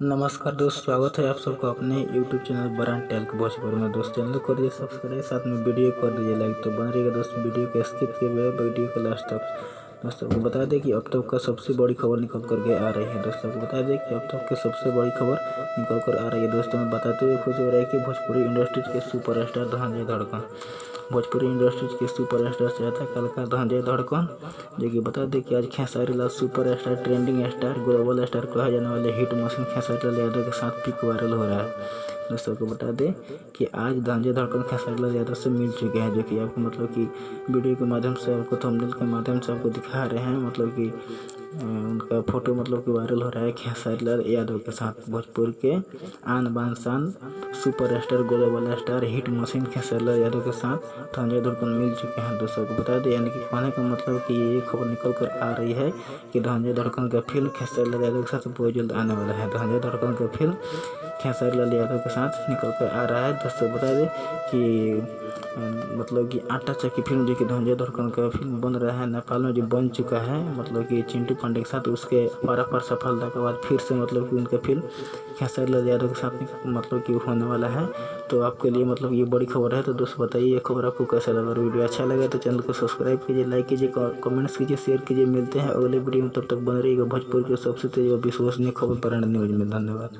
नमस्कार दोस्त, स्वागत है आप सबको अपने YouTube चैनल बरान टेल्क भोजपुरी में। दोस्त चैनल को करिए सब्सक्राइब, साथ में वीडियो कर दीजिए लाइक। तो बन रहिएगा दोस्त, वीडियो को स्किप किए हुए वीडियो को लास्ट तक। दोस्तों को बता दें कि अब तक का सबसे बड़ी खबर निकल कर के आ रही है। दोस्तों को बता दें कि अब तक की सबसे बड़ी खबर निकल कर आ रही है। दोस्तों में बताते हुए खुश हो रहा है कि भोजपुरी इंडस्ट्रीज के सुपरस्टार धनंजय धड़कन, भोजपुरी इंडस्ट्रीज के सुपरस्टार से आता है कलाकार धनंजय धड़कन, जो कि बता दें कि आज Khesari Lal superstar, trending star, global star कहे जाने वाले हिट मशीन खेसारी लाल यादव के साथ पिक वायरल हो रहा है। दोस्तों को बता दें कि आज धनंजय धड़कन खेसारी लाल यादव से मिल चुके हैं, जो कि आपको मतलब कि वीडियो के माध्यम से आपको थंबनेल के माध्यम से आपको दिखा रहे हैं। मतलब कि उनका फोटो मतलब कि वायरल हो रहा है खेसारी लाल यादव के साथ। भोजपुर के आन बान शान superstar, global star, hit machine Khesari Lal Yadav के साथ धनंजय धड़कन मिल चुके हैं। दोस्तों को बता दें, यानी कि कहने का मतलब कि ये खबर निकल कर आ रही है कि धनंजय धड़कन का फिल्म खेसारी लाल यादव के साथ बहुत जल्द आने वाला है। धनंजय धड़कन का फिल्म खेसारी लाल यादव के साथ निकल कर आ रहा है। दोस्तों बता दें कि मतलब कि आटा चक्की फिल्म, जो कि धनंजय धड़कन का फिल्म बन रहा है नेपाल में, जो बन चुका है मतलब कि चिंटू पांडे के साथ, उसके पार सफलता के बाद फिर से मतलब कि उनका फिल्म खेसारी लाल यादव के साथ मतलब कि होने वाला है। तो आपके लिए मतलब ये बड़ी खबर है। तो दोस्तों बताइए ये खबर आपको कैसा लगा। और वीडियो अच्छा लगा तो चैनल को सब्सक्राइब कीजिए, लाइक कीजिए, कमेंट्स कीजिए, शेयर कीजिए। मिलते हैं अगले वीडियो में, तब तक बने रहिएगा भोजपुर के सबसे तेज और विश्वसनीय खबर बरान न्यूज में। धन्यवाद।